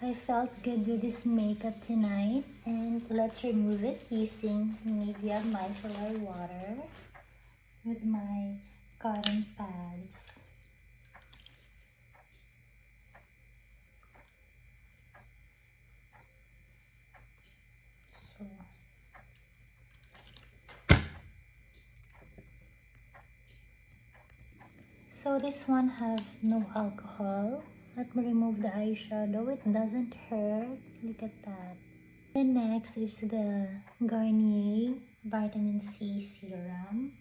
I felt good with this makeup tonight, and let's remove it using Nivea Micellar Water with my cotton pads. So this one have no alcohol. Let me remove the eyeshadow. It doesn't hurt. Look at that. And next is the Garnier Vitamin C Serum.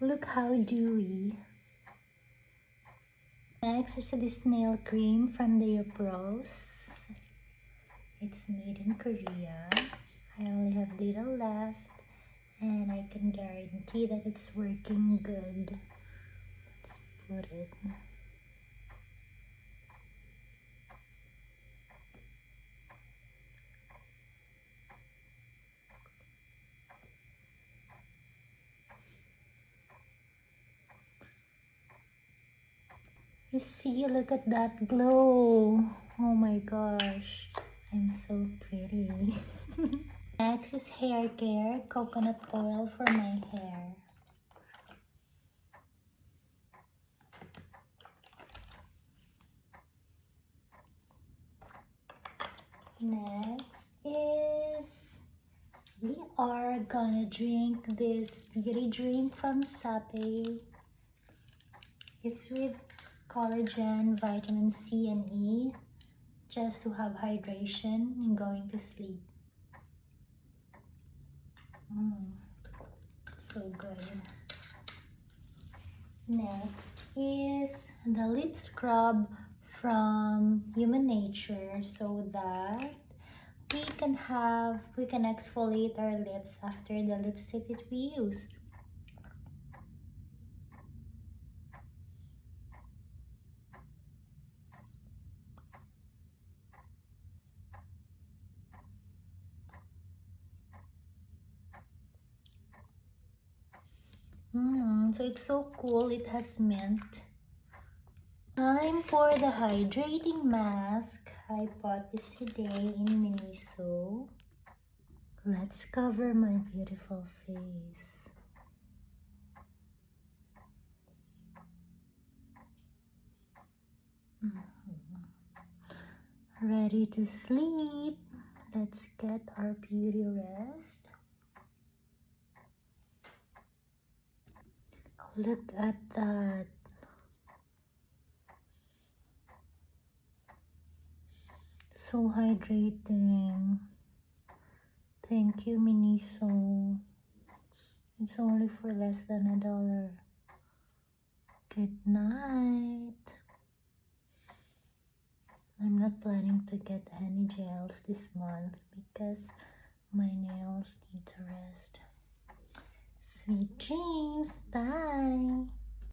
Look how dewy. Next is this nail cream from the Pros. It's made in Korea. I only have little left, and I can guarantee that it's working good. Let's put it. You see, look at that glow. Oh my gosh, I'm so pretty. Next is hair care, coconut oil for my hair. Next is, we are gonna drink this beauty drink from Sape. It's with collagen, vitamin C and E, just to have hydration and going to sleep. So good. Next is the lip scrub from Human Nature, so that we can exfoliate our lips after the lipstick that we used. So it's so cool. It has mint. Time for the hydrating mask. I bought this today in Miniso. Let's cover my beautiful face. Ready to sleep. Let's get our beauty rest. Look at that. So hydrating. Thank you, Miniso. It's only for less than $1. Good night. I'm not planning to get any gels this month because my nails need to rest. Sweet dreams. Bye.